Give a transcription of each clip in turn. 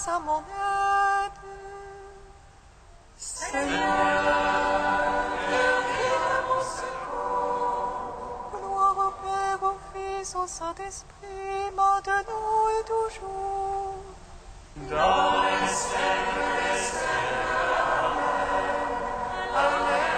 à mon aide. Seigneur, viens à mon secours. Gloire au Père, au Fils, au Saint-Esprit, maintenant et toujours. Dans les siècles des siècles. Amen.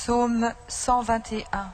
Psaume 121.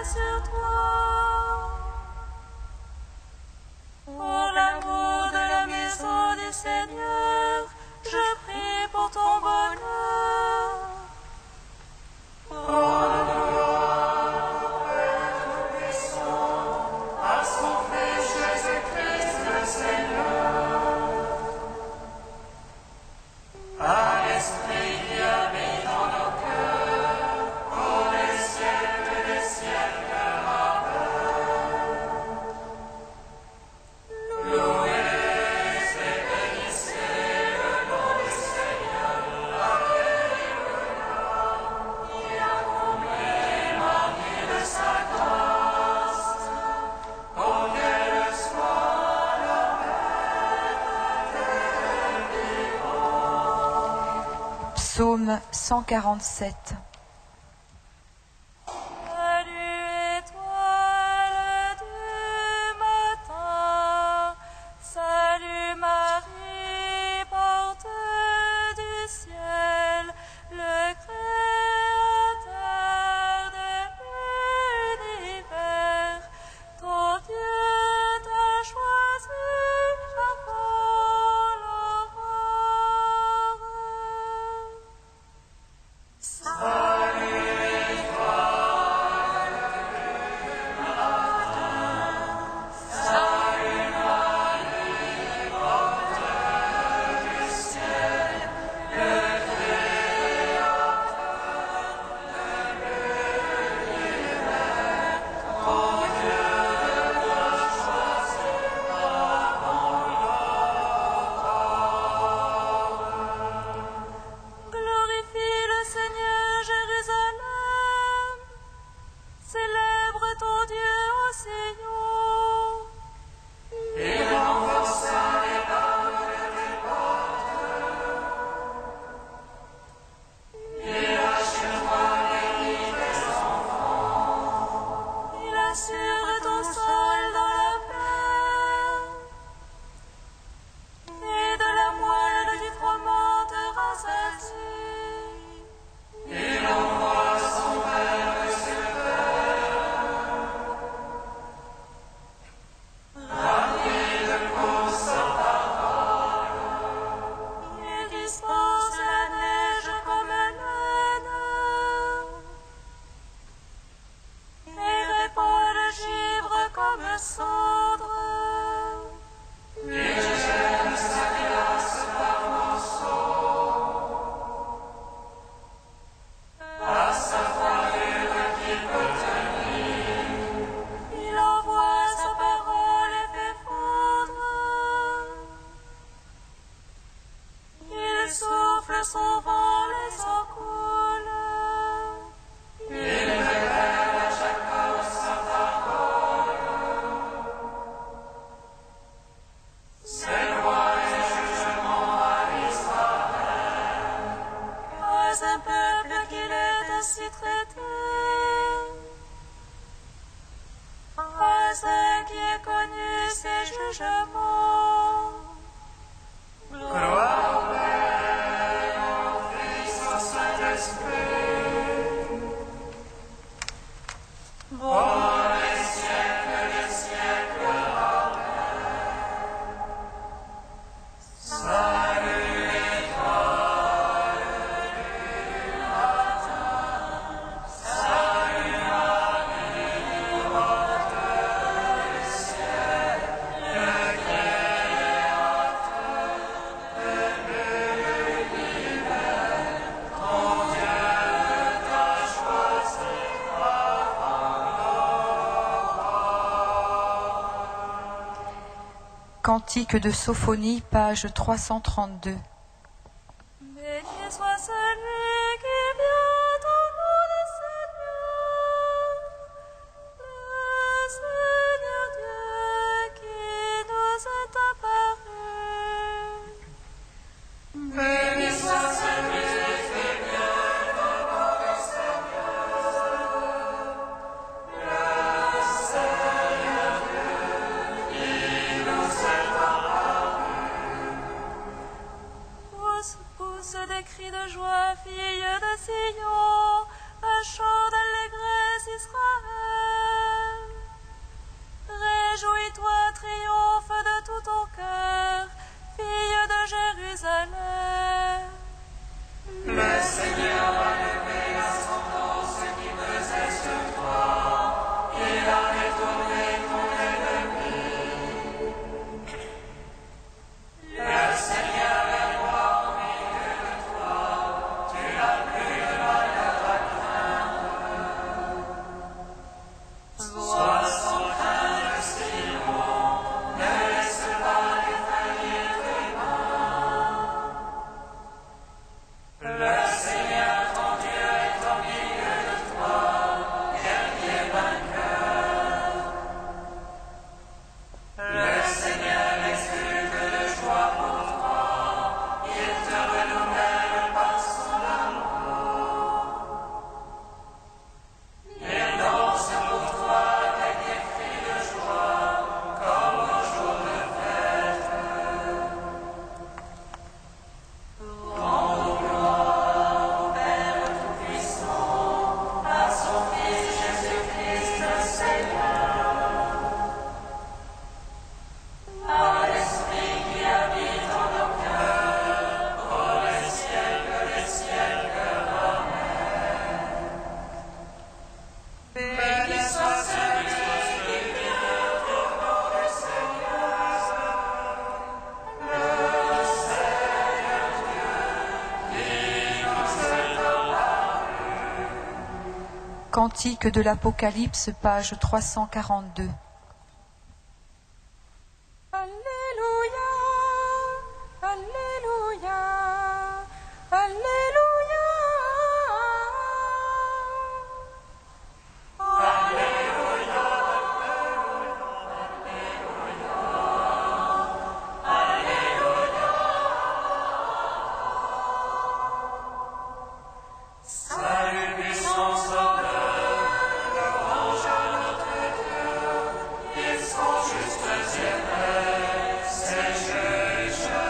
Sur toi. Psaume 147. Salut étoile du matin, salut Marie, porte du ciel, le Créateur de l'univers, ton Dieu t'a choisi avant l'aurore. Glorifie le Seigneur, Jérusalem. Célèbre ton Dieu au Sion. Il assure ton sol dans la paix. Et de la moelle du froment te rassasie. Il dispense la neige comme laine et répand le givre comme cendre. Il envoie sa parole et fait fondre. Il souffle son vent, les eaux coulent. Pas un peuple qu'il ait ainsi traité. Pas un qui ait connu ses jugements. Cantique de Sophonie, page 332. Béni soit celui qui vient au nom du Seigneur, le Seigneur Dieu qui nous est apparu. Béni soit celui qui vient au nom du Seigneur, le Seigneur Dieu qui nous est apparu. Pousse des cris de joie, fille de Sion, un chant d'allégresse, Israël. Réjouis-toi, triomphe de tout ton cœur, fille de Jérusalem. Le Seigneur a levé la sentence qui pesait sur toi, il a détourné ton ennemi. Le Seigneur est roi au milieu de toi, tu n'as plus de malheur à craindre. Sois sans crainte, Sion, ne laisse pas défaillir tes mains. Le Seigneur ton Dieu est au milieu de toi, guerrier vainqueur. Le Seigneur exulte de joie pour toi, il te renouvelle par son Cantique de l'Apocalypse, page 342. Alléluia, Alléluia, Alléluia. Salut, puissance, honneur, louange à notre Dieu. Ils sont justes et vrais, ces jugements.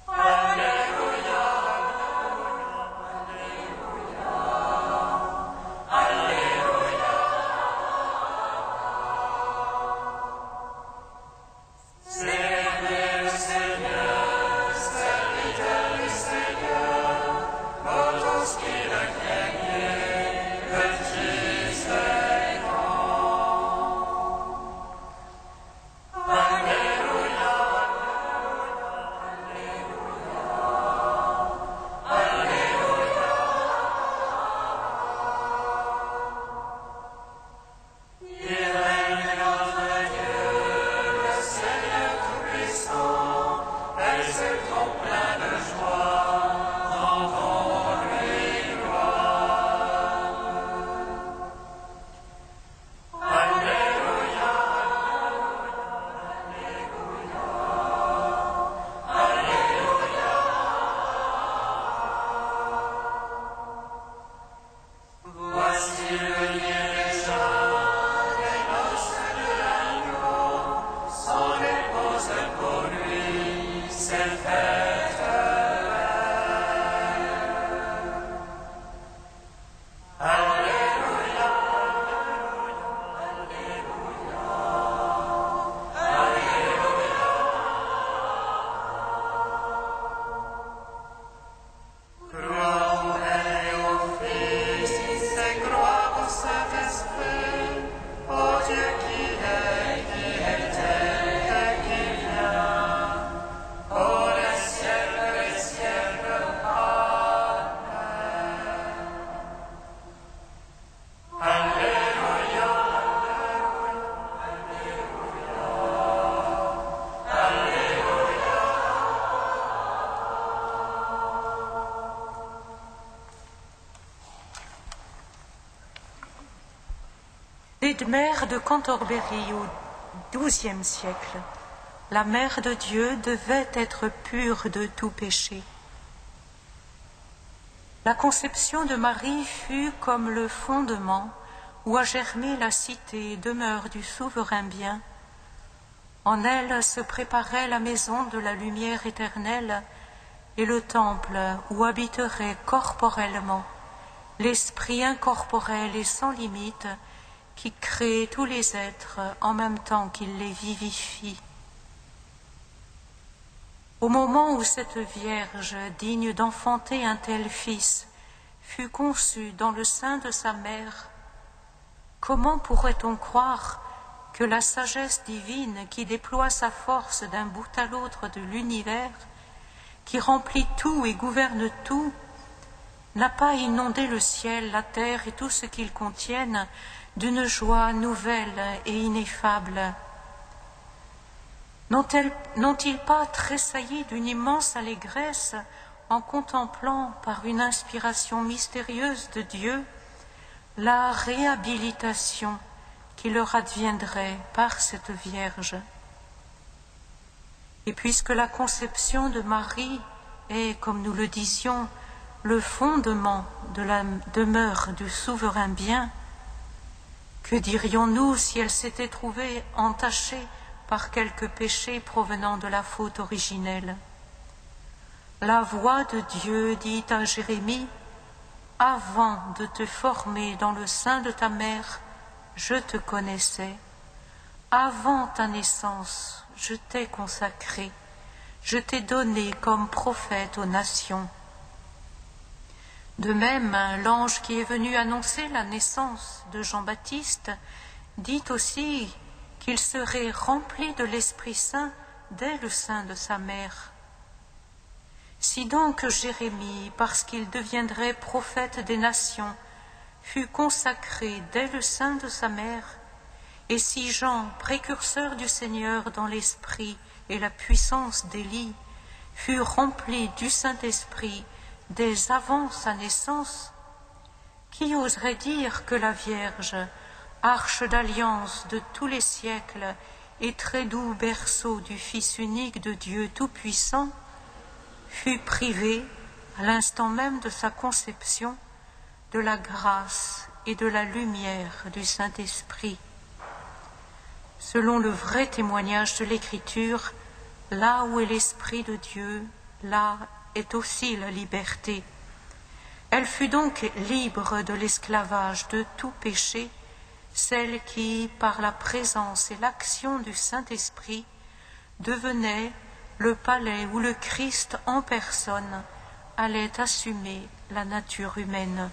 Alléluia, Alléluia, Alléluia. Célébrez le Seigneur, serviteurs du Seigneur, vous tous qui le craignez, petits et grands. Alléluia, Alléluia, Alléluia. Il règne notre Dieu, le Seigneur Tout-Puissant, et ses trônes pleins de joie, rendons-lui gloire. Alléluia, Alléluia, Alléluia. Voici le lien déjà, les noces de l'agneau sont déposées pour lui, c'est fête belle. Alléluia, Alléluia, Alléluia. Gloire au Père et au Fils, et gloire au Saint-Esprit, au Dieu qui est, qui était et qui vient, pour les siècles des siècles. Amen. Alléluia, Alléluia, Alléluia. Edmère de Cantorbéry au XIIe siècle, la Mère de Dieu devait être pure de tout péché. La conception de Marie fut comme le fondement où a germé la cité, demeure du souverain bien. En elle se préparait la maison de la lumière éternelle et le temple où habiterait corporellement l'esprit incorporel et sans limite qui crée tous les êtres en même temps qu'il les vivifie. Au moment où cette Vierge, digne d'enfanter un tel Fils, fut conçue dans le sein de sa mère, comment pourrait-on croire que la sagesse divine qui déploie sa force d'un bout à l'autre de l'univers, qui remplit tout et gouverne tout, n'a pas inondé le ciel, la terre et tout ce qu'ils contiennent d'une joie nouvelle et ineffable? N'ont-ils pas tressailli d'une immense allégresse en contemplant par une inspiration mystérieuse de Dieu la réhabilitation qui leur adviendrait par cette Vierge? Et puisque la conception de Marie est, comme nous le disions, le fondement de la demeure du souverain bien, que dirions-nous si elle s'était trouvée entachée par quelque péché provenant de la faute originelle? La voix de Dieu dit à Jérémie: « Avant de te former dans le sein de ta mère, je te connaissais. Avant ta naissance, je t'ai consacré. Je t'ai donné comme prophète aux nations. » De même, l'ange qui est venu annoncer la naissance de Jean-Baptiste dit aussi qu'il serait rempli de l'Esprit Saint dès le sein de sa mère. Si donc Jérémie, parce qu'il deviendrait prophète des nations, fut consacré dès le sein de sa mère, et si Jean, précurseur du Seigneur dans l'esprit et la puissance d'Élie, fut rempli du Saint-Esprit dès avant sa naissance, qui oserait dire que la Vierge, arche d'alliance de tous les siècles et très doux berceau du Fils unique de Dieu Tout-Puissant, fut privée, à l'instant même de sa conception, de la grâce et de la lumière du Saint-Esprit. Selon le vrai témoignage de l'Écriture, là où est l'Esprit de Dieu, là est aussi la liberté. Elle fut donc libre de l'esclavage de tout péché, celle qui, par la présence et l'action du Saint-Esprit, devenait le palais où le Christ en personne allait assumer la nature humaine.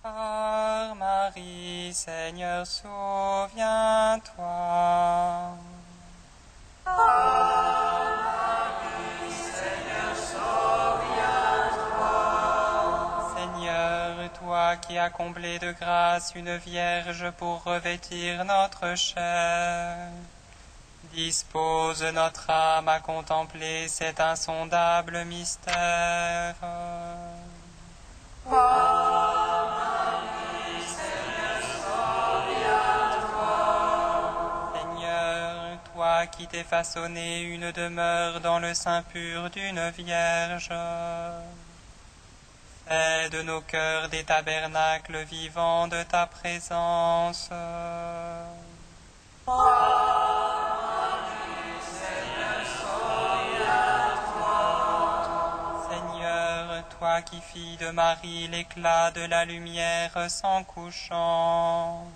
Par Marie, Seigneur, souviens-toi. Seigneur, toi qui as comblé de grâce une vierge pour revêtir notre chair, dispose notre âme à contempler cet insondable mystère. Seigneur, toi qui t'es façonné une demeure dans le sein pur d'une vierge, fais de nos cœurs des tabernacles vivants de ta présence. Seigneur, toi qui fis de Marie l'éclat de la lumière sans couchant,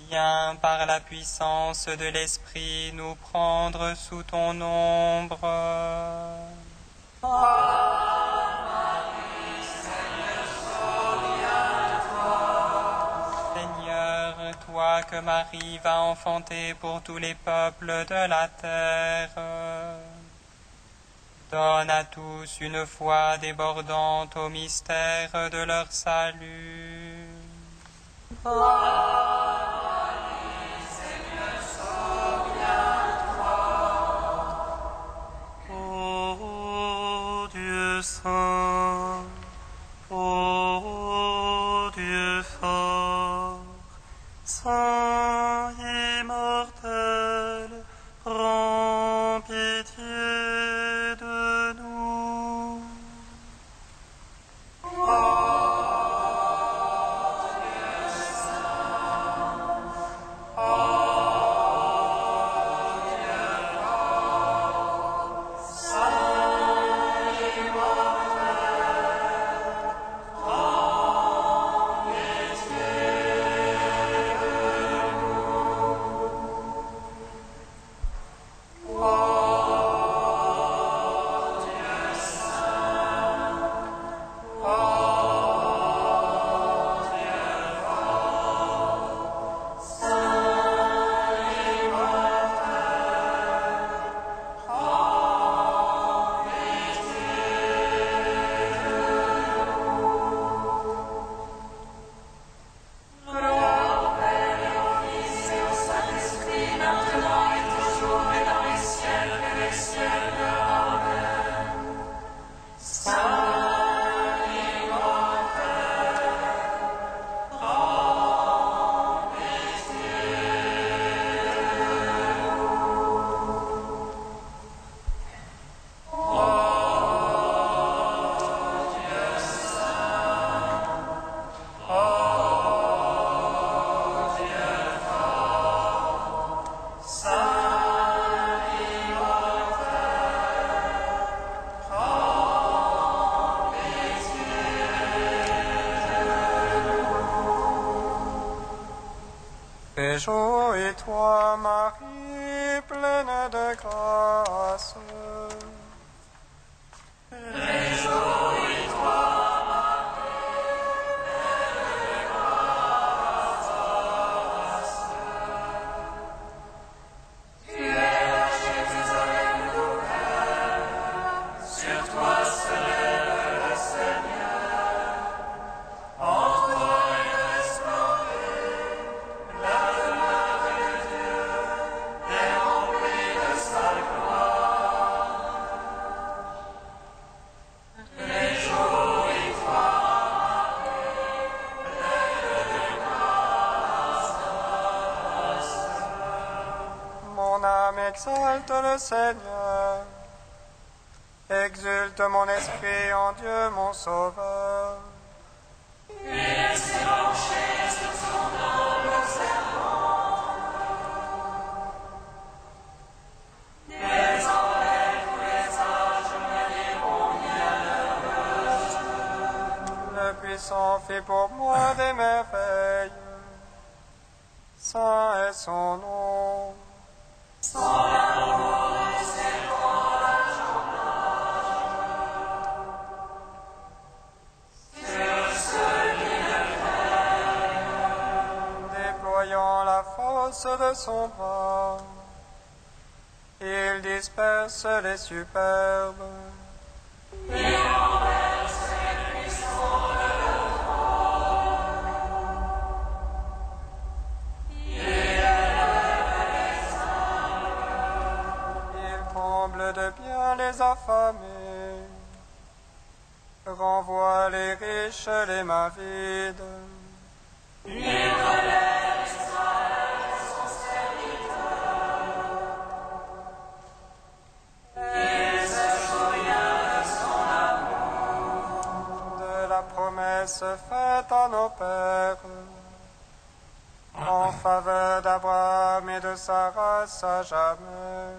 viens par la puissance de l'Esprit nous prendre sous ton ombre. Seigneur, toi que Marie va enfanter pour tous les peuples de la terre, donne à tous une foi débordante au mystère de leur salut. Ô Dieu saint, ô Dieu fort, saint immortel, prends pitié de nous. Réjouis-toi, Marie, pleine de grâce. Mon âme exalte le Seigneur, exulte mon esprit en Dieu mon Sauveur. Le puissant fait pour moi des merveilles, saint est son nom. Déployant la force de son bras, il disperse les superbes. Il comble de bien les affamés, renvoie les riches les mains vides. De la promesse faite à nos pères, en faveur d'Abraham et de sa race à jamais.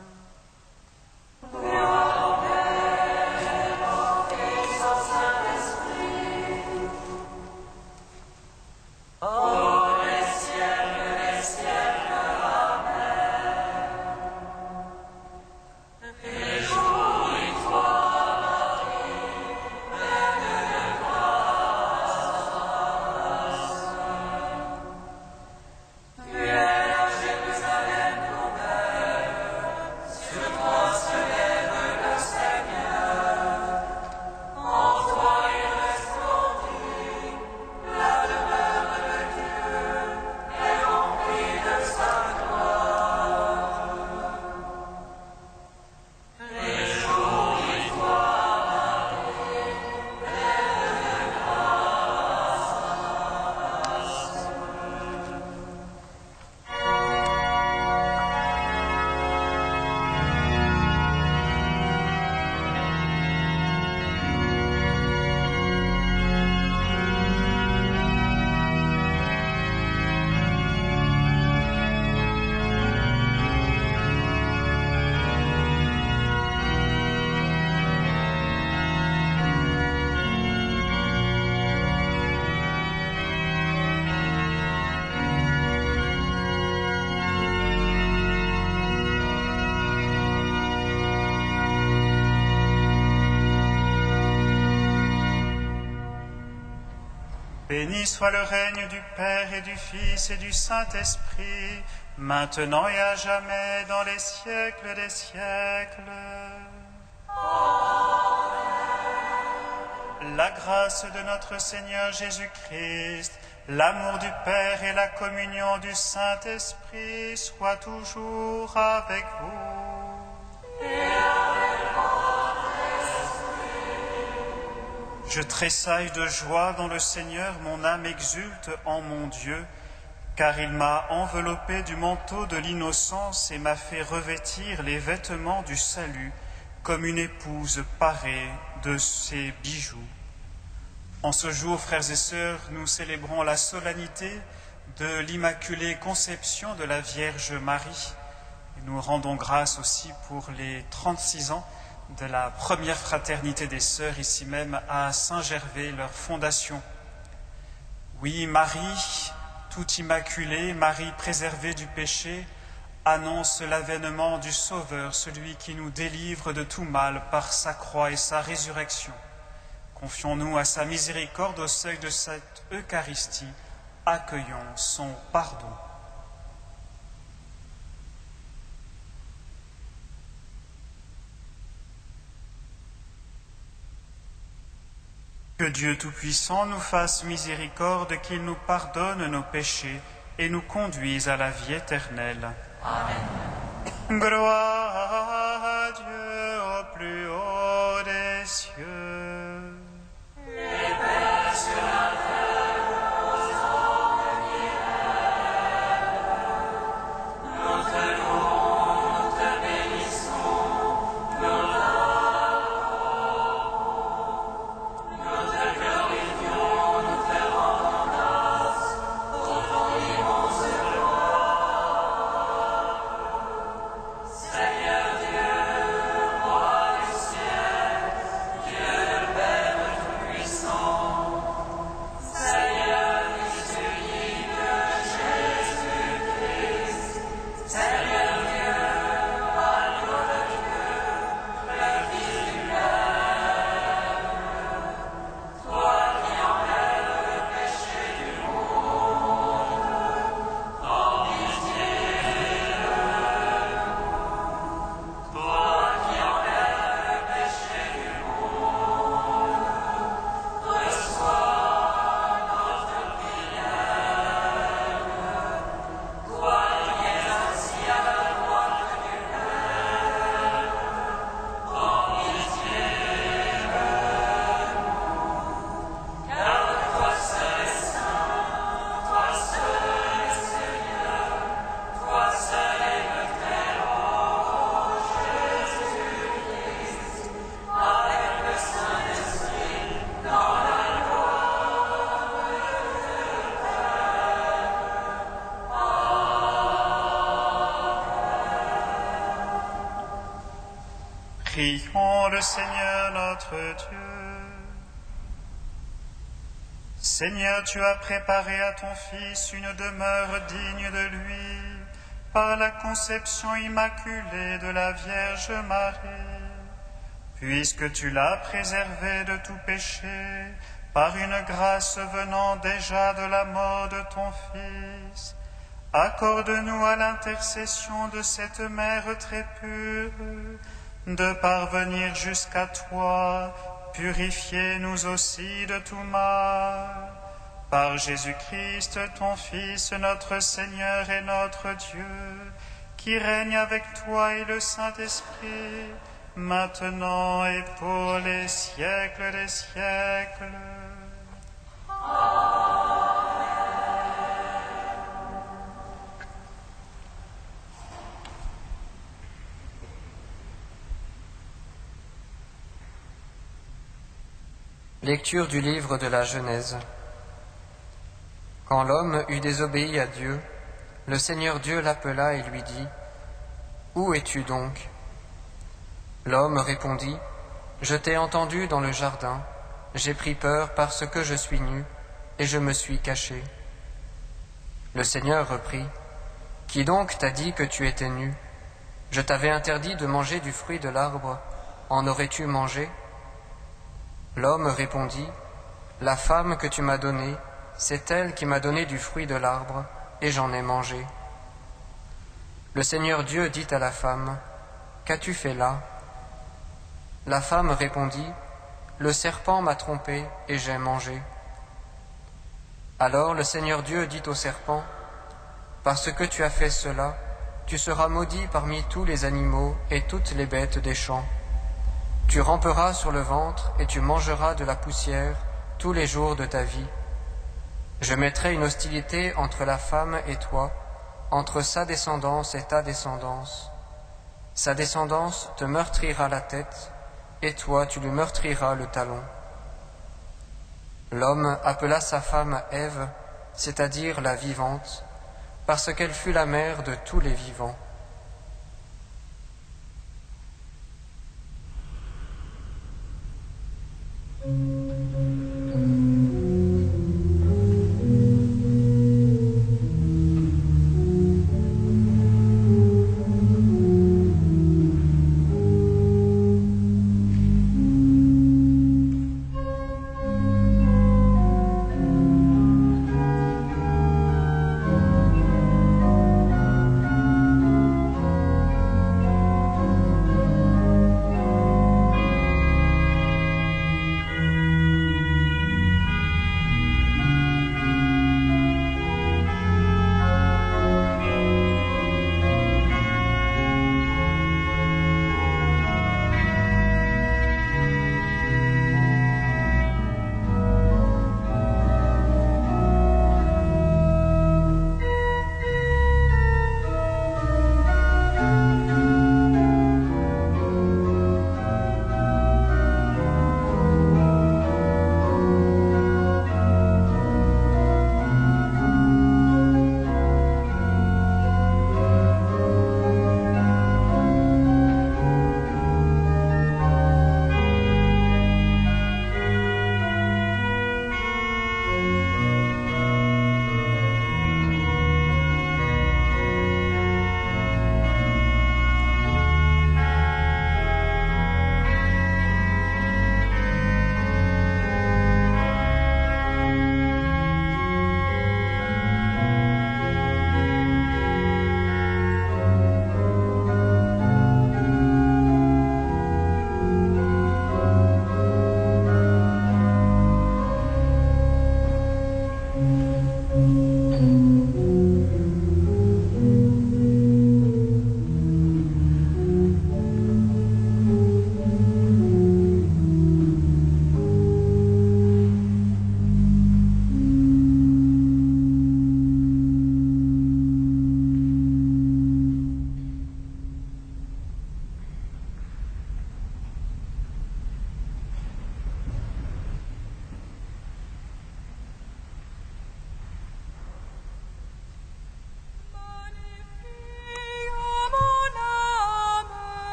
Béni soit le règne du Père et du Fils et du Saint-Esprit, maintenant et à jamais, dans les siècles des siècles. La grâce de notre Seigneur Jésus-Christ, l'amour du Père et la communion du Saint-Esprit soient toujours avec vous. Je tressaille de joie dans le Seigneur, mon âme exulte en mon Dieu, car il m'a enveloppé du manteau de l'innocence et m'a fait revêtir les vêtements du salut, comme une épouse parée de ses bijoux. En ce jour, frères et sœurs, nous célébrons la solennité de l'Immaculée Conception de la Vierge Marie. Et nous rendons grâce aussi pour les 36 ans de la première fraternité des sœurs, ici même à Saint-Gervais, leur fondation. Oui, Marie, Tout immaculée, Marie préservée du péché, annonce l'avènement du Sauveur, celui qui nous délivre de tout mal par sa croix et sa résurrection. Confions-nous à sa miséricorde au seuil de cette Eucharistie, accueillons son pardon. Que Dieu Tout-Puissant nous fasse miséricorde, qu'il nous pardonne nos péchés et nous conduise à la vie éternelle. Amen. Gloire à Dieu au plus haut des cieux. Et paix sur la terre aux hommes qui rêvent. Nous te louons, nous te bénissons, nous Prions le Seigneur notre Dieu. Seigneur, tu as préparé à ton Fils une demeure digne de lui par la conception immaculée de la Vierge Marie. Puisque tu l'as préservé de tout péché par une grâce venant déjà de la mort de ton Fils, accorde-nous à l'intercession de cette Mère très pure de parvenir jusqu'à toi, purifiez nous aussi de tout mal. Par Jésus-Christ, ton Fils, notre Seigneur et notre Dieu, qui règne avec toi et le Saint-Esprit, maintenant et pour les siècles des siècles. Lecture du livre de la Genèse. Quand l'homme eut désobéi à Dieu, le Seigneur Dieu l'appela et lui dit : « Où es-tu donc ? » L'homme répondit : « Je t'ai entendu dans le jardin, j'ai pris peur parce que je suis nu, et je me suis caché. » Le Seigneur reprit : « Qui donc t'a dit que tu étais nu ? Je t'avais interdit de manger du fruit de l'arbre, en aurais-tu mangé ? » L'homme répondit : « La femme que tu m'as donnée, c'est elle qui m'a donné du fruit de l'arbre, et j'en ai mangé. » Le Seigneur Dieu dit à la femme : « Qu'as-tu fait là ?» La femme répondit : « Le serpent m'a trompée, et j'ai mangé. » Alors le Seigneur Dieu dit au serpent : « Parce que tu as fait cela, tu seras maudit parmi tous les animaux et toutes les bêtes des champs. Tu ramperas sur le ventre et tu mangeras de la poussière tous les jours de ta vie. Je mettrai une hostilité entre la femme et toi, entre sa descendance et ta descendance. Sa descendance te meurtrira la tête, et toi tu lui meurtriras le talon. » L'homme appela sa femme Ève, c'est-à-dire la vivante, parce qu'elle fut la mère de tous les vivants.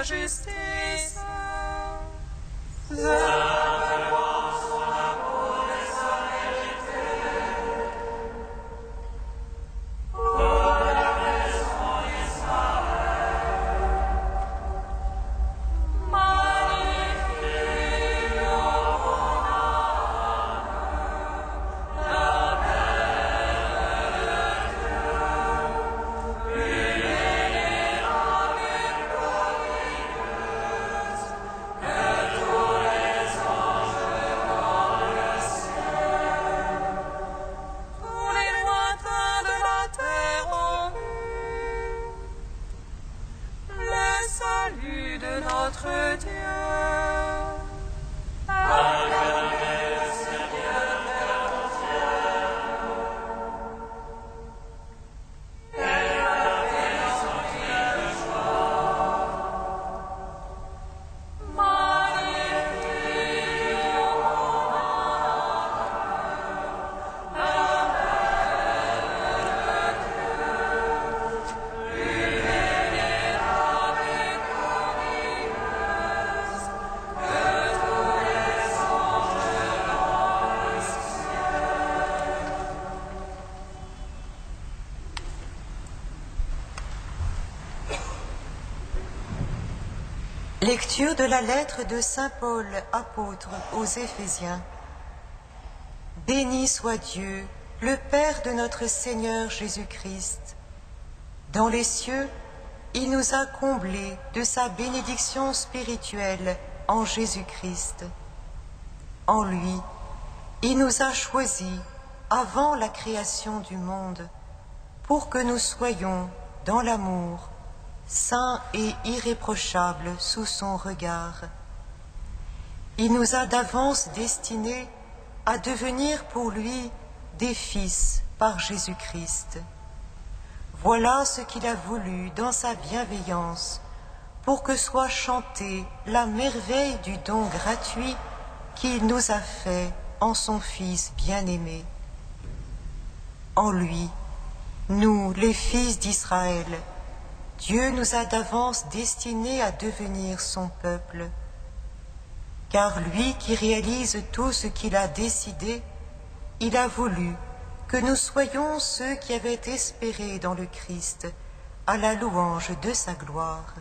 la justice. Lecture de la lettre de Saint Paul, apôtre aux Éphésiens. Béni soit Dieu, le Père de notre Seigneur Jésus-Christ. Dans les cieux, il nous a comblés de sa bénédiction spirituelle en Jésus-Christ. En lui, il nous a choisis avant la création du monde pour que nous soyons dans l'amour, saint et irréprochable sous son regard. Il nous a d'avance destinés à devenir pour lui des fils par Jésus-Christ. Voilà ce qu'il a voulu dans sa bienveillance, pour que soit chantée la merveille du don gratuit qu'il nous a fait en son Fils bien-aimé. En lui, nous, les fils d'Israël, Dieu nous a d'avance destinés à devenir son peuple, car lui qui réalise tout ce qu'il a décidé, il a voulu que nous soyons ceux qui avaient espéré dans le Christ, à la louange de sa gloire.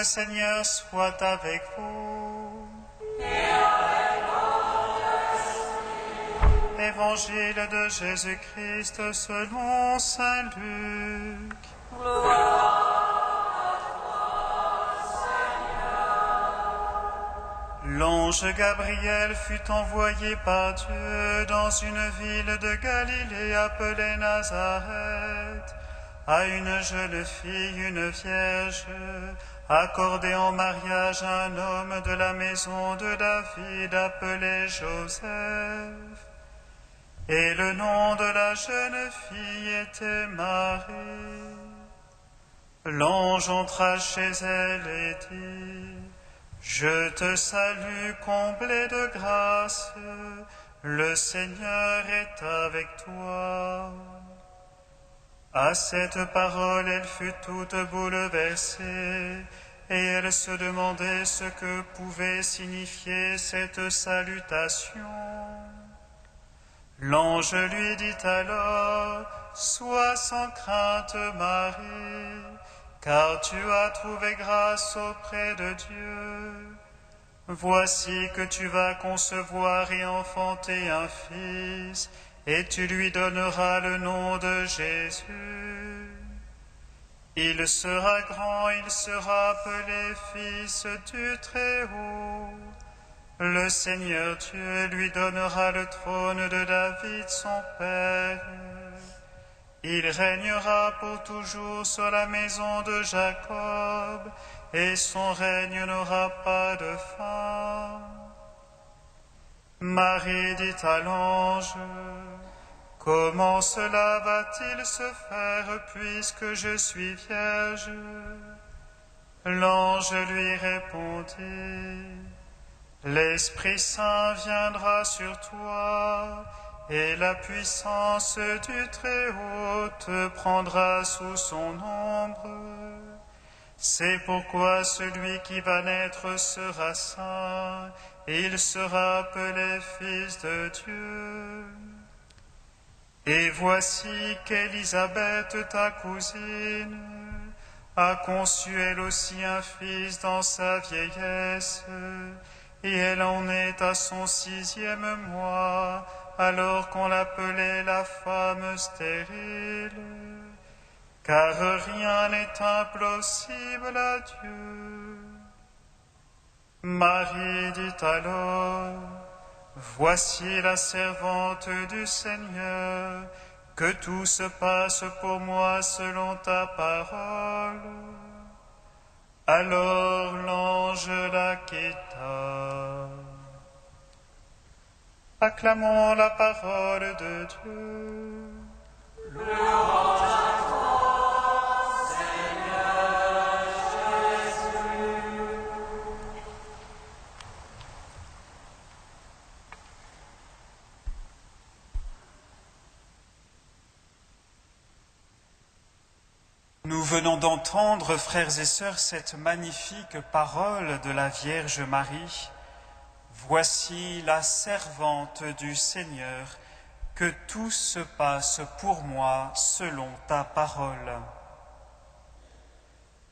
Seigneur soit avec vous. Évangile de Jésus-Christ selon saint Luc. L'ange Gabriel fut envoyé par Dieu dans une ville de Galilée appelée Nazareth, à une jeune fille, une vierge, accordée en mariage à un homme de la maison de David appelé Joseph. Et le nom de la jeune fille était Marie. L'ange entra chez elle et dit: Je te salue, comblée de grâce, le Seigneur est avec toi. À cette parole, elle fut toute bouleversée, et elle se demandait ce que pouvait signifier cette salutation. L'ange lui dit alors: Sois sans crainte, Marie, car tu as trouvé grâce auprès de Dieu. Voici que tu vas concevoir et enfanter un fils, et tu lui donneras le nom de Jésus. Il sera grand, il sera appelé Fils du Très-Haut. Le Seigneur Dieu lui donnera le trône de David son père. Il régnera pour toujours sur la maison de Jacob, et son règne n'aura pas de fin. Marie dit à l'ange: Comment cela va-t-il se faire puisque je suis vierge? L'ange lui répondit: L'Esprit Saint viendra sur toi, et la puissance du Très-Haut te prendra sous son ombre. C'est pourquoi celui qui va naître sera saint, et il sera appelé Fils de Dieu. Et voici qu'Élisabeth, ta cousine, a conçu elle aussi un fils dans sa vieillesse, et elle en est à son 6e mois, alors qu'on l'appelait la femme stérile, car rien n'est impossible à Dieu. Marie dit alors: Voici la servante du Seigneur, que tout se passe pour moi selon ta parole. Alors l'ange la quitta. Acclamons la parole de Dieu. Louange à toi, Seigneur Jésus. Nous venons d'entendre, frères et sœurs, cette magnifique parole de la Vierge Marie. Voici la servante du Seigneur, que tout se passe pour moi selon ta parole.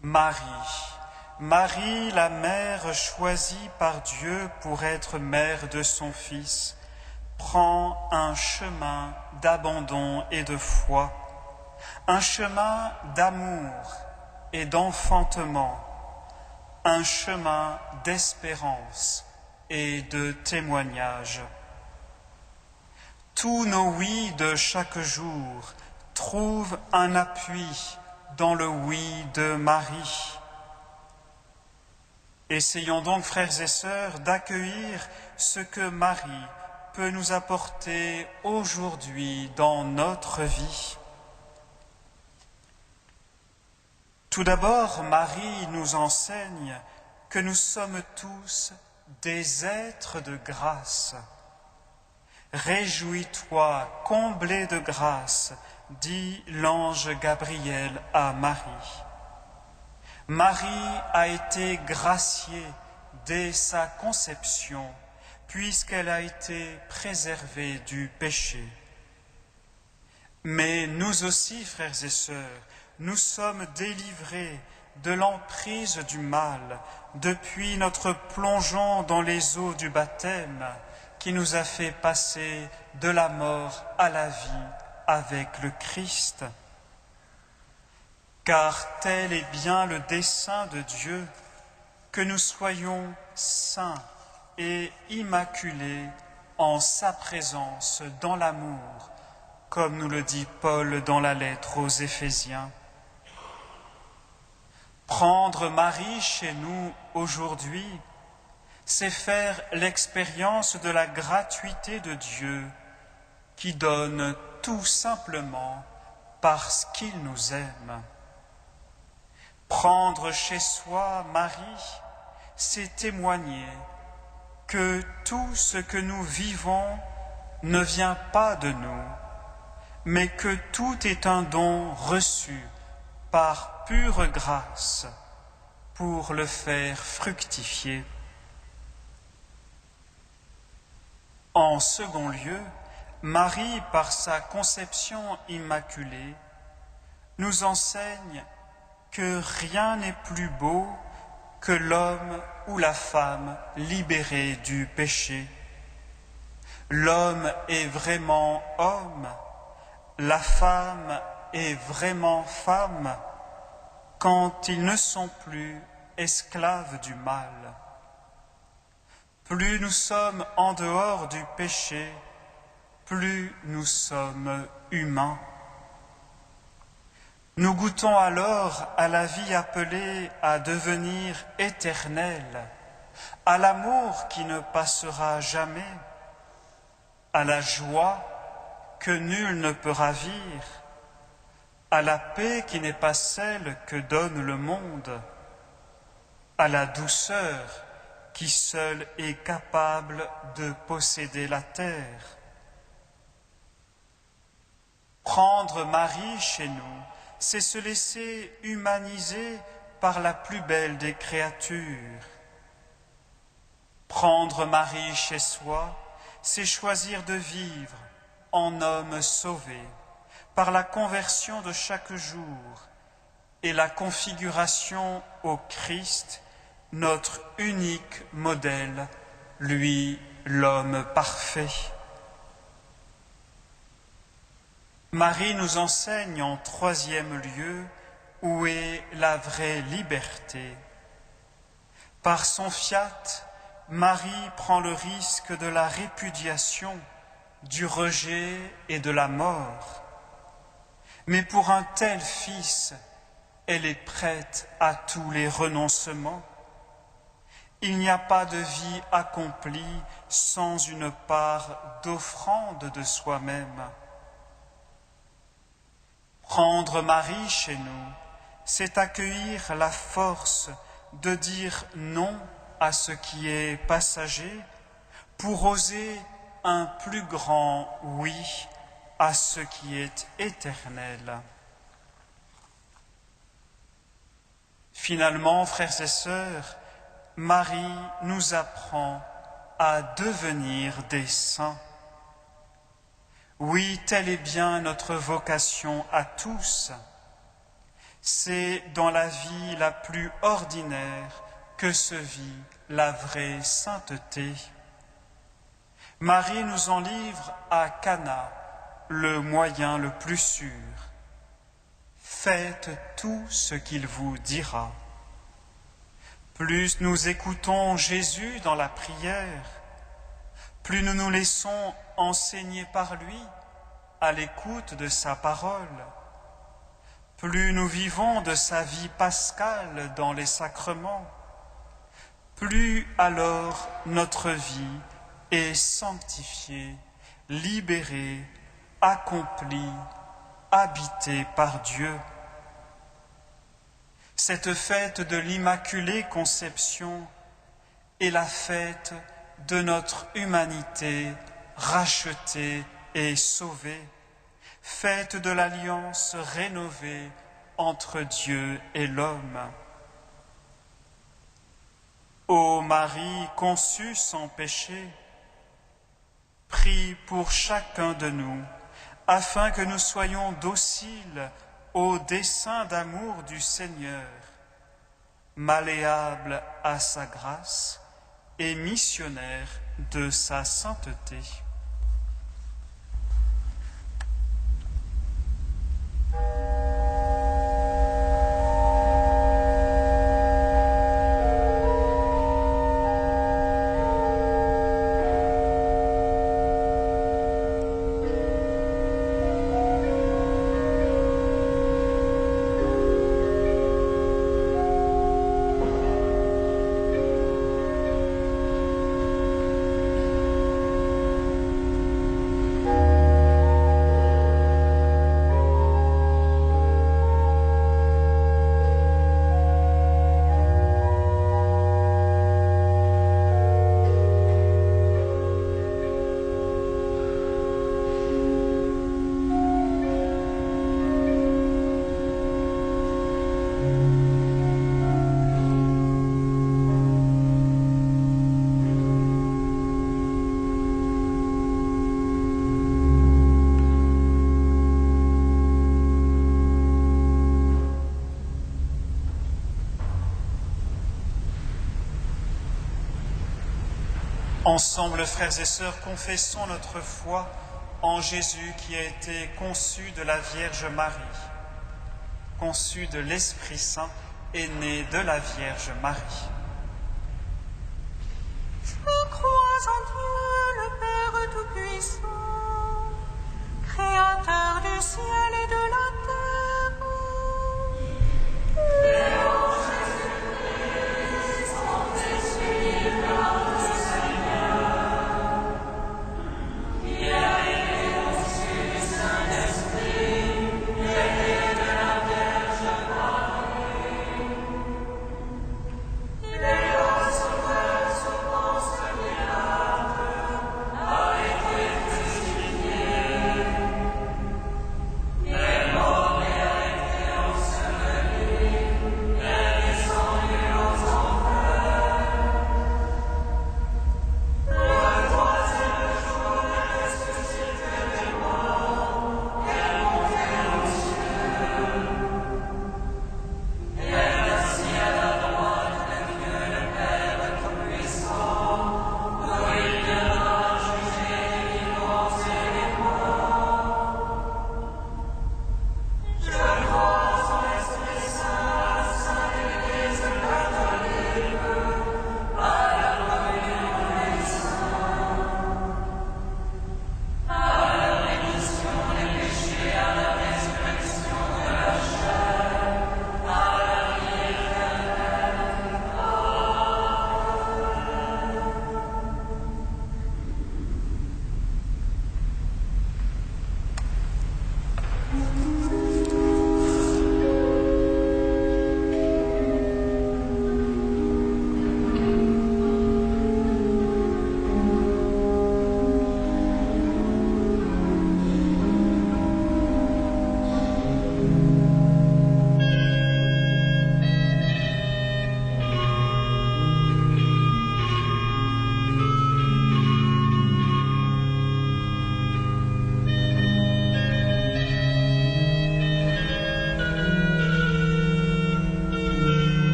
Marie, Marie, la mère choisie par Dieu pour être mère de son Fils, prend un chemin d'abandon et de foi, un chemin d'amour et d'enfantement, un chemin d'espérance et de témoignage. Tous nos oui de chaque jour trouvent un appui dans le oui de Marie. Essayons donc, frères et sœurs, d'accueillir ce que Marie peut nous apporter aujourd'hui dans notre vie. Tout d'abord, Marie nous enseigne que nous sommes tous des êtres de grâce. Réjouis-toi, comblé de grâce, dit l'ange Gabriel à Marie. Marie a été graciée dès sa conception, puisqu'elle a été préservée du péché. Mais nous aussi, frères et sœurs, nous sommes délivrés de l'emprise du mal depuis notre plongeon dans les eaux du baptême qui nous a fait passer de la mort à la vie avec le Christ. Car tel est bien le dessein de Dieu, que nous soyons saints et immaculés en sa présence dans l'amour, comme nous le dit Paul dans la lettre aux Éphésiens. Prendre Marie chez nous aujourd'hui, c'est faire l'expérience de la gratuité de Dieu qui donne tout simplement parce qu'il nous aime. Prendre chez soi Marie, c'est témoigner que tout ce que nous vivons ne vient pas de nous, mais que tout est un don reçu par pure grâce pour le faire fructifier. En second lieu, Marie, par sa conception immaculée, nous enseigne que rien n'est plus beau que l'homme ou la femme libérés du péché. L'homme est vraiment homme, la femme est vraiment femme quand ils ne sont plus esclaves du mal. Plus nous sommes en dehors du péché, plus nous sommes humains. Nous goûtons alors à la vie appelée à devenir éternelle, à l'amour qui ne passera jamais, à la joie que nul ne peut ravir, à la paix qui n'est pas celle que donne le monde, à la douceur qui seule est capable de posséder la terre. Prendre Marie chez nous, c'est se laisser humaniser par la plus belle des créatures. Prendre Marie chez soi, c'est choisir de vivre en homme sauvé par la conversion de chaque jour et la configuration au Christ, notre unique modèle, lui, l'homme parfait. Marie nous enseigne en troisième lieu où est la vraie liberté. Par son fiat, Marie prend le risque de la répudiation, du rejet et de la mort. Mais pour un tel fils, elle est prête à tous les renoncements. Il n'y a pas de vie accomplie sans une part d'offrande de soi-même. Prendre Marie chez nous, c'est accueillir la force de dire non à ce qui est passager pour oser un plus grand oui à ce qui est éternel. Finalement, frères et sœurs, Marie nous apprend à devenir des saints. Oui, telle est bien notre vocation à tous. C'est dans la vie la plus ordinaire que se vit la vraie sainteté. Marie nous en livre à Cana le moyen le plus sûr. Faites tout ce qu'il vous dira. Plus nous écoutons Jésus dans la prière, plus nous nous laissons enseigner par lui à l'écoute de sa parole, plus nous vivons de sa vie pascale dans les sacrements, plus alors notre vie est sanctifiée, libérée, accomplie, habitée par Dieu. Cette fête de l'Immaculée Conception est la fête de notre humanité rachetée et sauvée, fête de l'alliance rénovée entre Dieu et l'homme. Ô Marie conçue sans péché, prie pour chacun de nous, afin que nous soyons dociles au dessein d'amour du Seigneur malléable à sa grâce et missionnaire de sa sainteté. Ensemble, frères et sœurs, confessons notre foi en Jésus qui a été conçu de la Vierge Marie, conçu de l'Esprit Saint et né de la Vierge Marie. Je crois en Dieu, le Père Tout-Puissant, Créateur du ciel et de la terre.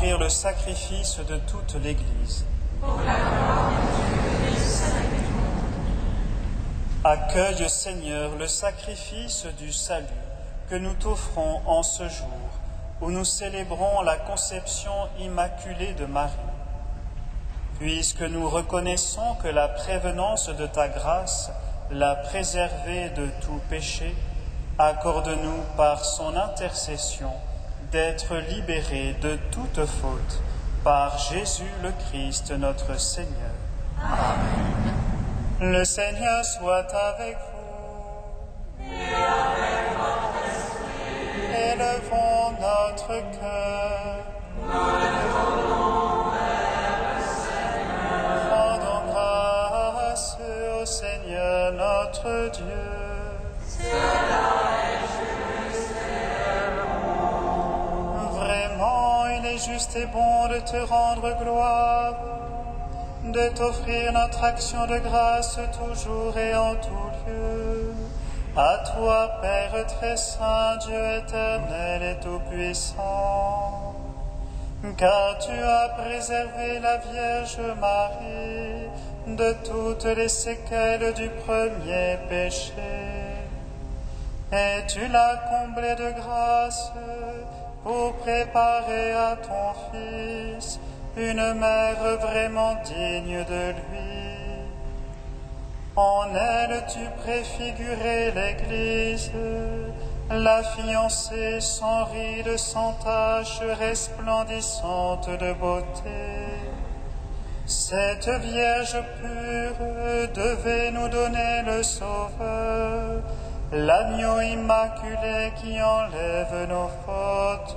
offrir le sacrifice de toute l'Église. Accueille, Seigneur, le sacrifice du salut que nous t'offrons en ce jour où nous célébrons la conception immaculée de Marie. Puisque nous reconnaissons que la prévenance de ta grâce l'a préservée de tout péché, accorde-nous par son intercession d'être libérés de toute faute par Jésus le Christ notre Seigneur. Amen. Le Seigneur soit avec vous. Et avec votre esprit. Élevons notre cœur. Nous le vers le Seigneur. Rendons grâce au Seigneur notre Dieu. Cela est juste et bon. Vraiment, il est juste et bon de te rendre gloire, de t'offrir notre action de grâce toujours et en tout lieu. À toi, Père très saint, Dieu éternel et tout-puissant, car tu as préservé la Vierge Marie de toutes les séquelles du premier péché, et tu l'as comblée de grâce pour préparer à ton Fils une mère vraiment digne de lui. En elle, tu préfigurais l'Église, la fiancée sans ride, sans tache, resplendissante de beauté. Cette Vierge pure devait nous donner le Sauveur, l'agneau immaculé qui enlève nos fautes.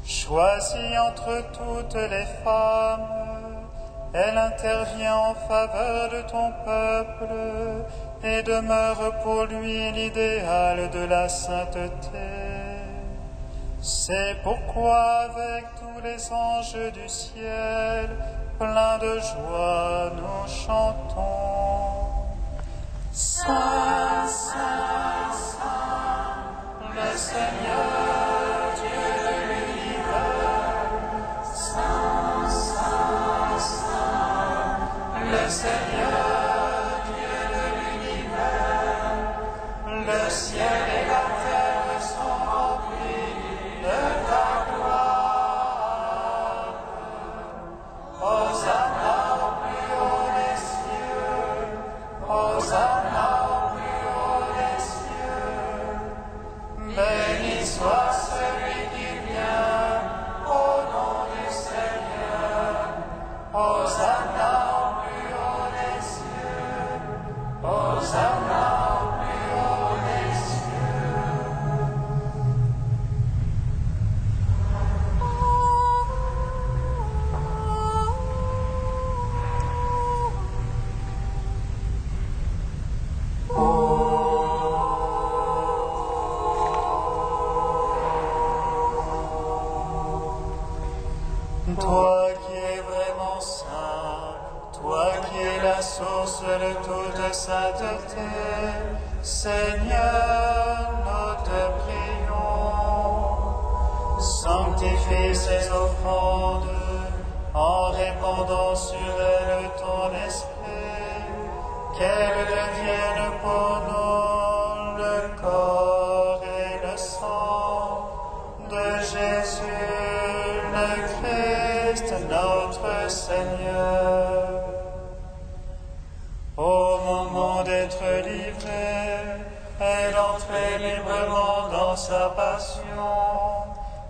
Choisie entre toutes les femmes, elle intervient en faveur de ton peuple et demeure pour lui l'idéal de la sainteté. C'est pourquoi avec tous les anges du ciel, pleins de joie, nous chantons. Saint, Saint, Saint, le Seigneur, le Seigneur, Dieu de l'univers, le ciel et la terre sont remplis de ta gloire. Hosanna au plus haut des cieux, Hosanna au plus haut des cieux. Béni soit celui qui vient au nom du Seigneur. Hosanna. Toi qui es vraiment saint, toi qui es la source de toute sainteté, Seigneur, nous te prions. Sanctifie ces offrandes en répandant sur elles ton esprit, qu'elles deviennent pour nous le corps et le sang de Jésus le Christ, notre Seigneur. Au moment d'être livré et d'entrer librement dans sa passion,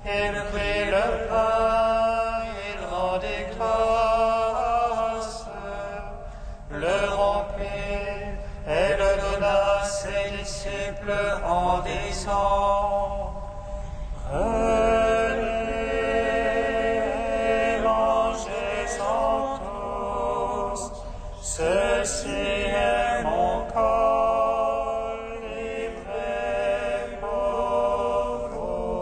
il prit le pain, il rendit grâce, le rompit et le donna à ses disciples en disant: Prenez et mangez-en tous, ceci est mon corps livré pour vous.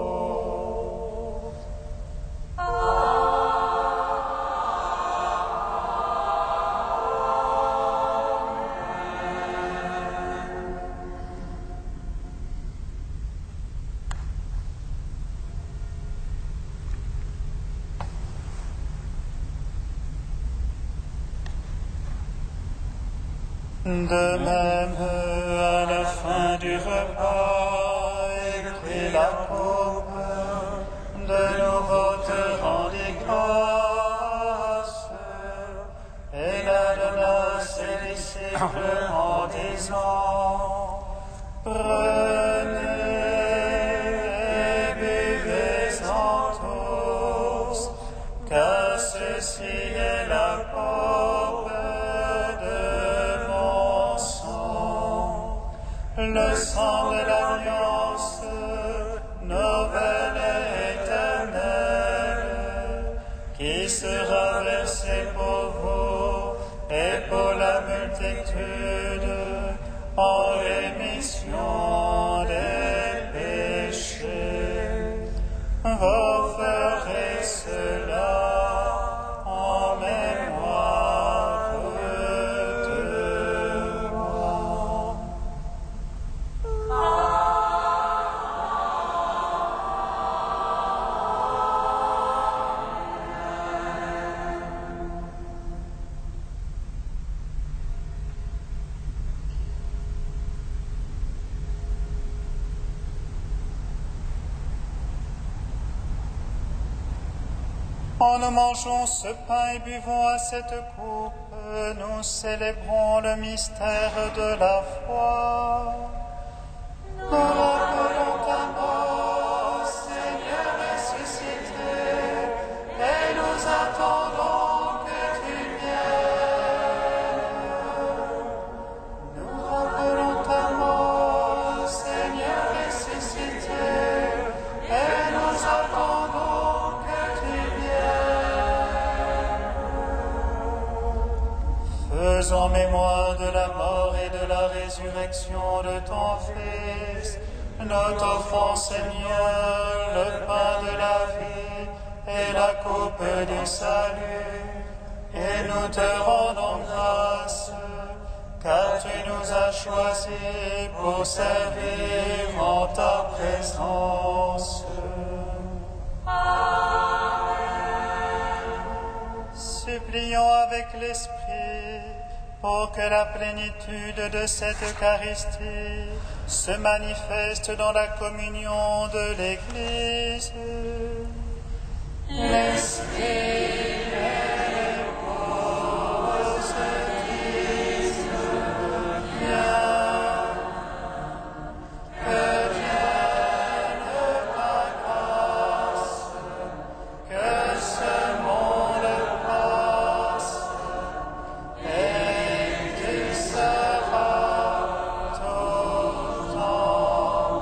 De même, à la fin du repas, il prit la coupe, de nouveau te rendit grâce, et la donna à ses disciples en disant, prenez et buvez-en tous, car ceci est la coupe de mon sang, le sang de l'alliance nouvelle et éternelle, qui sera versé pour vous et pour la multitude en rémission des péchés. Vous ferez cela en mémoire de moi. En nous mangeons ce pain et buvons à cette coupe, nous célébrons le mystère de la foi. Nous rappelons ta mort, Seigneur ressuscité, et nous attendons que tu viennes. Nous rappelons ta mort, Seigneur ressuscité, et nous attendons que tu viennes. Faisons mémoire de la mort et de la résurrection de ton Fils. Nous t'offrons, Seigneur, le pain de la vie et la coupe du salut, et nous te rendons grâce, car tu nous as choisis pour servir en ta présence. Supplions avec l'Esprit pour que la plénitude de cette Eucharistie se manifeste dans la communion de l'Église. L'Esprit épouse Christ, viens, que vienne ta grâce, que ce monde passe, et tu seras tout en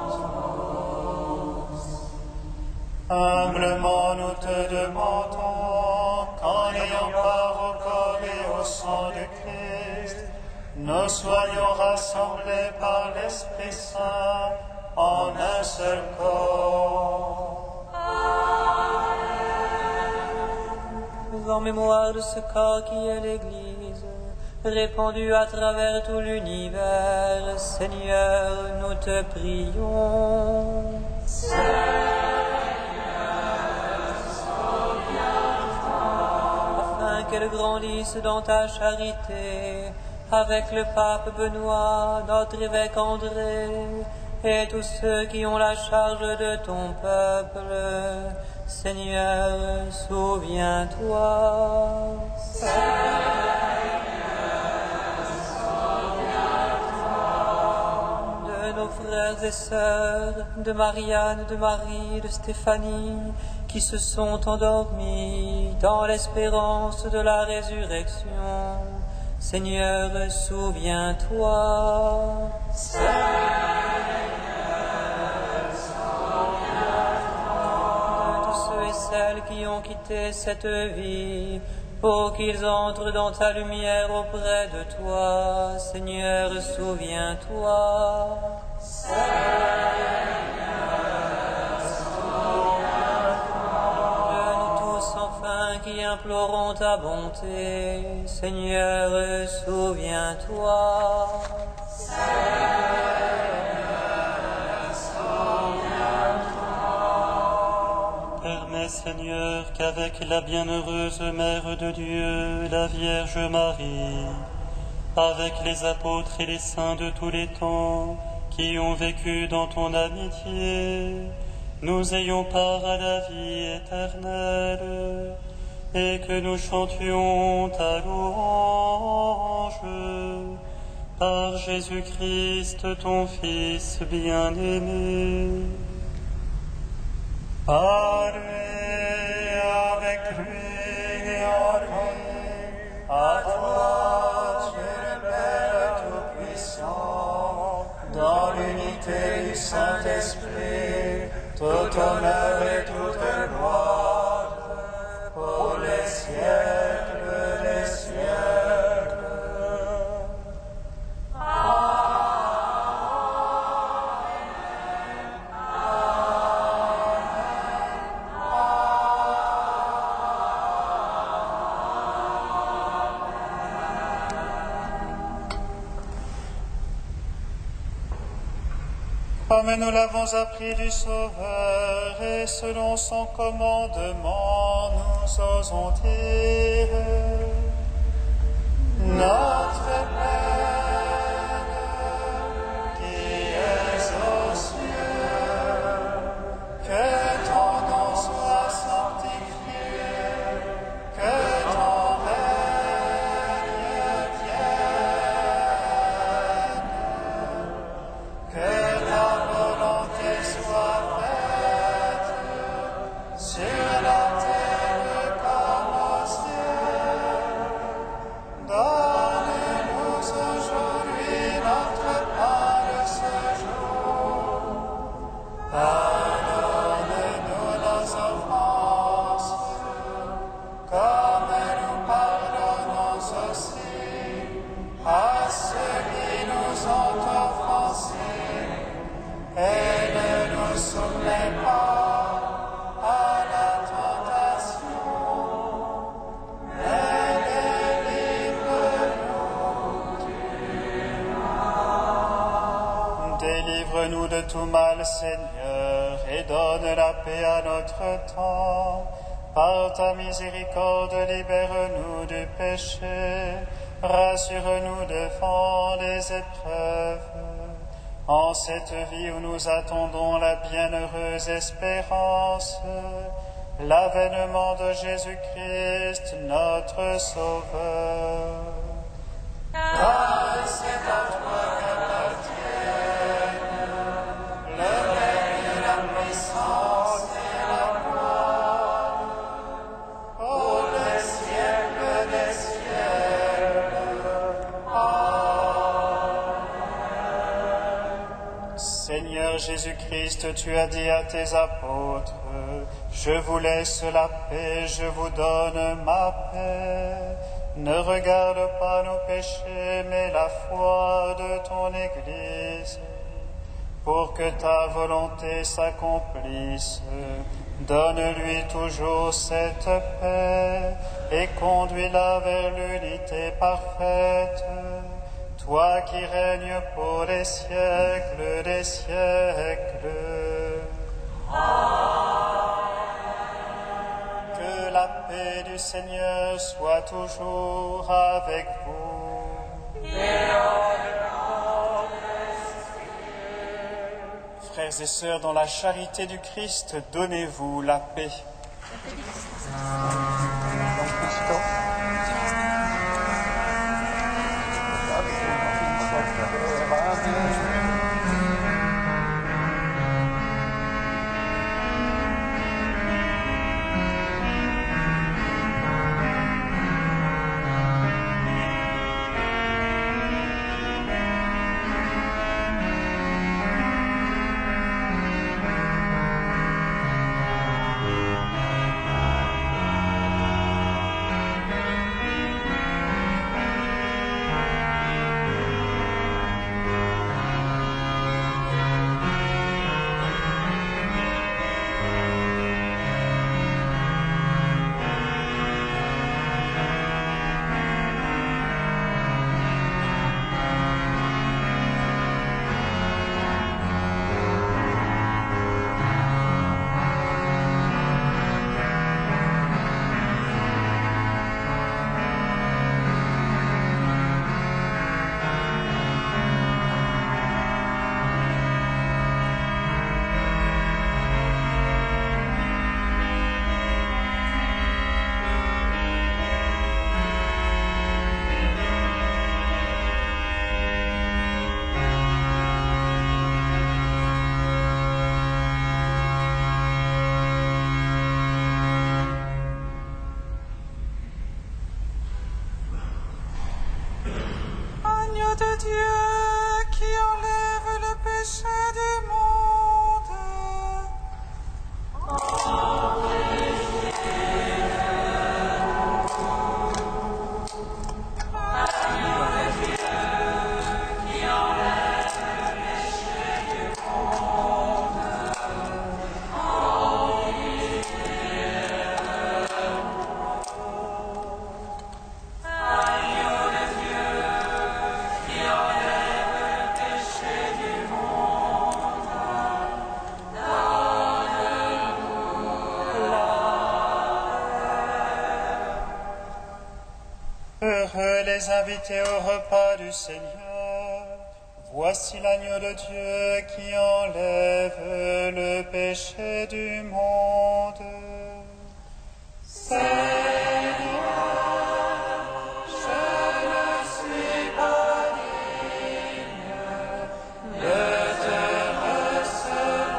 tous. Humblement nous te demandons, qu'en ayant part au corps et au sang de Christ, nous soyons rassemblés par l'Esprit Saint en un seul corps. En mémoire de ce corps qui est l'Église, répandu à travers tout l'univers, Seigneur, nous te prions. Afin qu'elle grandisse dans ta charité, avec le pape Benoît, notre évêque André, et tous ceux qui ont la charge de ton peuple, Seigneur, souviens-toi. De nos frères et sœurs, de Marianne, de Marie, de Stéphanie, qui se sont endormis dans l'espérance de la résurrection, Seigneur, souviens-toi. Celles qui ont quitté cette vie, pour qu'ils entrent dans ta lumière auprès de toi. Seigneur, souviens-toi. De nous tous enfin qui implorons ta bonté. Seigneur, souviens-toi. Permets, Seigneur, qu'avec la bienheureuse Mère de Dieu, la Vierge Marie, avec les apôtres et les saints de tous les temps qui ont vécu dans ton amitié, nous ayons part à la vie éternelle et que nous chantions ta louange par Jésus-Christ, ton Fils bien-aimé. Par lui, avec lui et en lui, à toi, Dieu le Père Tout-Puissant, dans l'unité du Saint-Esprit, tout honneur et toute gloire, pour les siècles des siècles. Comme nous l'avons appris du Sauveur et selon son commandement, nous osons dire: Notre Père, qui es aux cieux, que ton nom soit sanctifié, que ton règne vienne, que ta volonté soit faite sur la terre comme au ciel. Donne-nous aujourd'hui notre pain de ce jour. Pardonne-nous nos offenses, comme nous pardonnons aussi à ceux qui nous ont offensés. Et ne nous soumets pas à la tentation, mais délivre-nous du mal. Délivre-nous de tout mal, Seigneur, et donne la paix à notre temps. Par ta miséricorde, libère-nous du péché, rassure-nous devant les épreuves. En cette vie où nous attendons la bienheureuse espérance, l'avènement de Jésus-Christ, notre Sauveur. Car c'est à toi qu'appartiennent le règne, la puissance et la gloire, pour les siècles des siècles. Seigneur Jésus-Christ, tu as dit à tes apôtres: Je vous laisse la paix, je vous donne ma paix. Ne regarde pas nos péchés, mais la foi de ton Église. Pour que ta volonté s'accomplisse, donne-lui toujours cette paix et conduis-la vers l'unité parfaite. Toi qui règnes pour les siècles des siècles. Amen. Que la paix du Seigneur soit toujours avec vous. Et avec votre esprit. Frères et sœurs, dans la charité du Christ, donnez-vous la paix. les invités au repas du Seigneur. Voici l'agneau de Dieu qui enlève le péché du monde. Seigneur, je ne suis pas digne de te recevoir,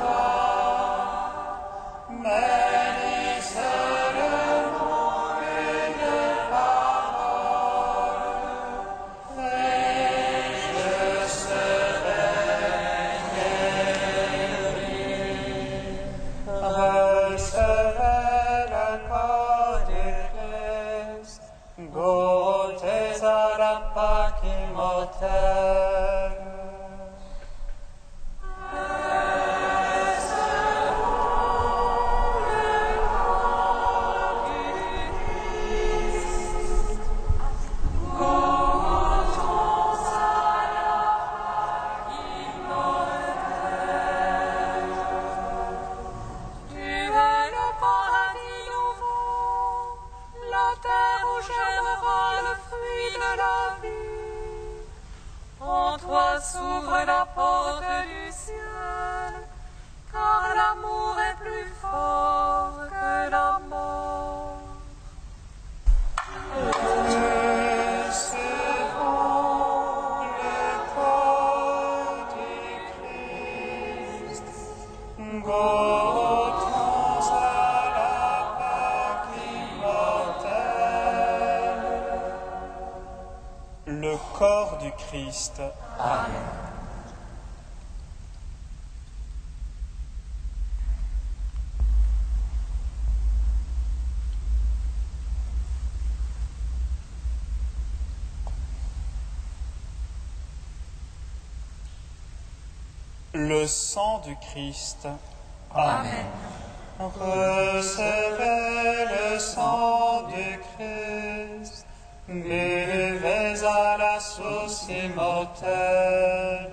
mais dis seulement une parole, et je serai guéri. Recevez le corps du Christ, goûtez à la Pâque immortelle. Tu es le paradis nouveau, la terre où germera le fruit de la vie. En toi s'ouvre la porte du ciel, car l'amour est plus fort que la mort. Recevons le corps du Christ, goûtons à la Pâque immortelle. Le corps du Christ. Amen. Le sang du Christ. Amen. Recevez le sang du Christ, buvez à la source immortelle.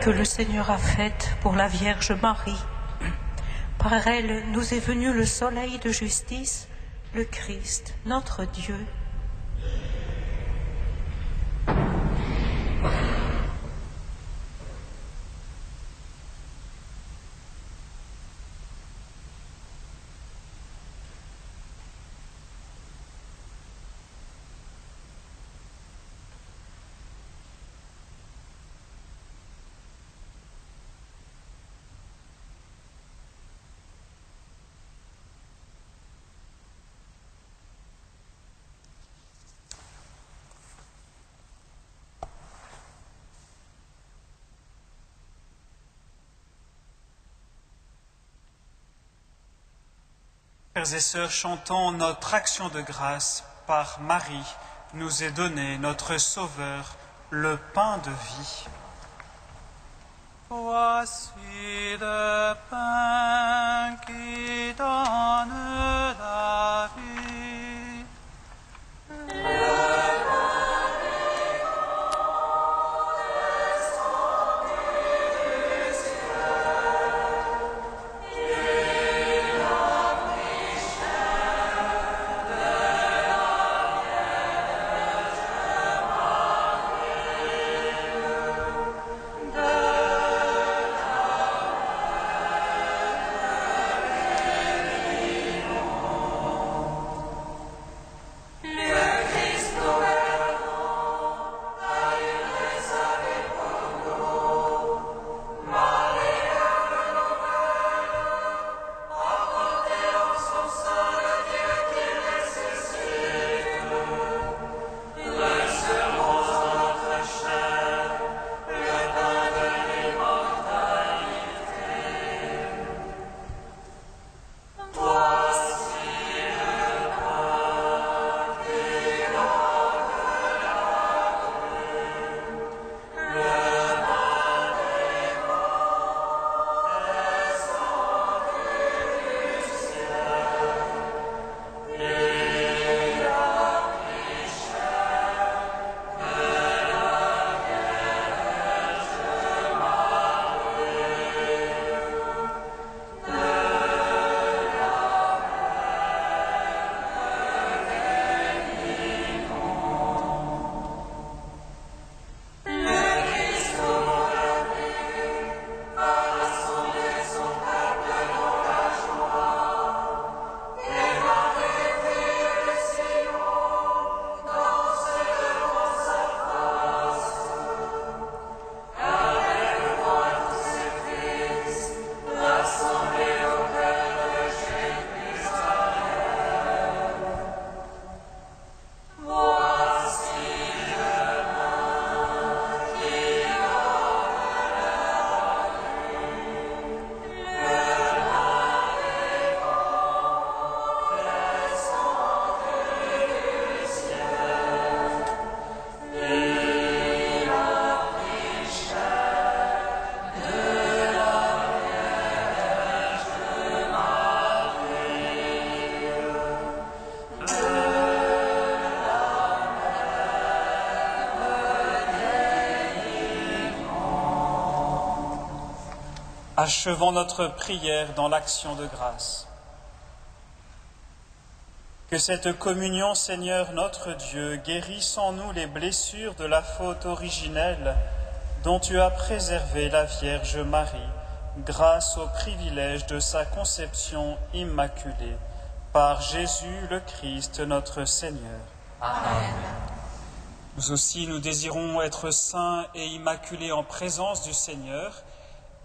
que le Seigneur a faite pour la Vierge Marie. Par elle nous est venu le soleil de justice, le Christ, notre Dieu. Frères et sœurs, chantons notre action de grâce. Par Marie nous est donné notre Sauveur, le pain de vie. Voici le pain qui donne la vie. Achevons notre prière dans l'action de grâce. Que cette communion, Seigneur notre Dieu, guérisse en nous les blessures de la faute originelle dont tu as préservé la Vierge Marie, grâce au privilège de sa conception immaculée, par Jésus le Christ notre Seigneur. Amen. Nous aussi, nous désirons être saints et immaculés en présence du Seigneur.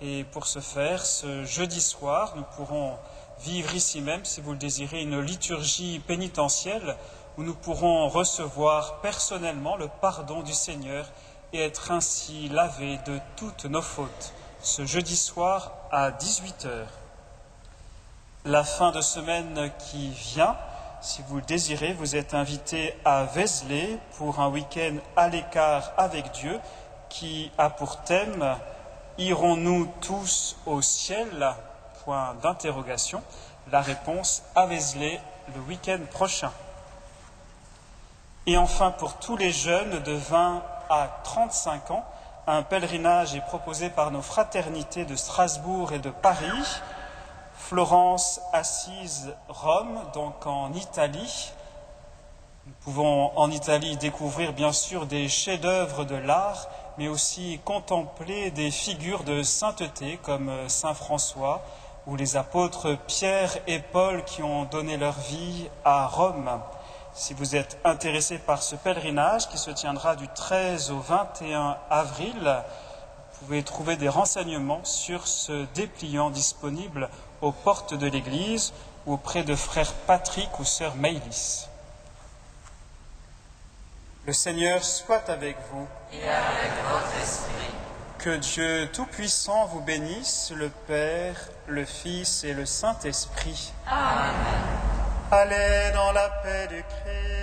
Et pour ce faire, ce jeudi soir, nous pourrons vivre ici même, si vous le désirez, une liturgie pénitentielle où nous pourrons recevoir personnellement le pardon du Seigneur et être ainsi lavés de toutes nos fautes. Ce jeudi soir à 18h. La fin de semaine qui vient, si vous le désirez, vous êtes invités à Vézelay pour un week-end à l'écart avec Dieu qui a pour thème « Irons-nous tous au ciel ?» Point d'interrogation. La réponse à Vézelay le week-end prochain. Et enfin, pour tous les jeunes de 20 à 35 ans, un pèlerinage est proposé par nos fraternités de Strasbourg et de Paris, Florence, Assise, Rome, donc en Italie. Nous pouvons en Italie découvrir bien sûr des chefs-d'œuvre de l'art, mais aussi contempler des figures de sainteté comme Saint François ou les apôtres Pierre et Paul qui ont donné leur vie à Rome. Si vous êtes intéressé par ce pèlerinage qui se tiendra du 13 au 21 avril, vous pouvez trouver des renseignements sur ce dépliant disponible aux portes de l'église ou auprès de frère Patrick ou sœur Maëlys. Le Seigneur soit avec vous. Et avec votre esprit. Que Dieu Tout-Puissant vous bénisse, le Père, le Fils et le Saint-Esprit. Amen. Allez dans la paix du Christ.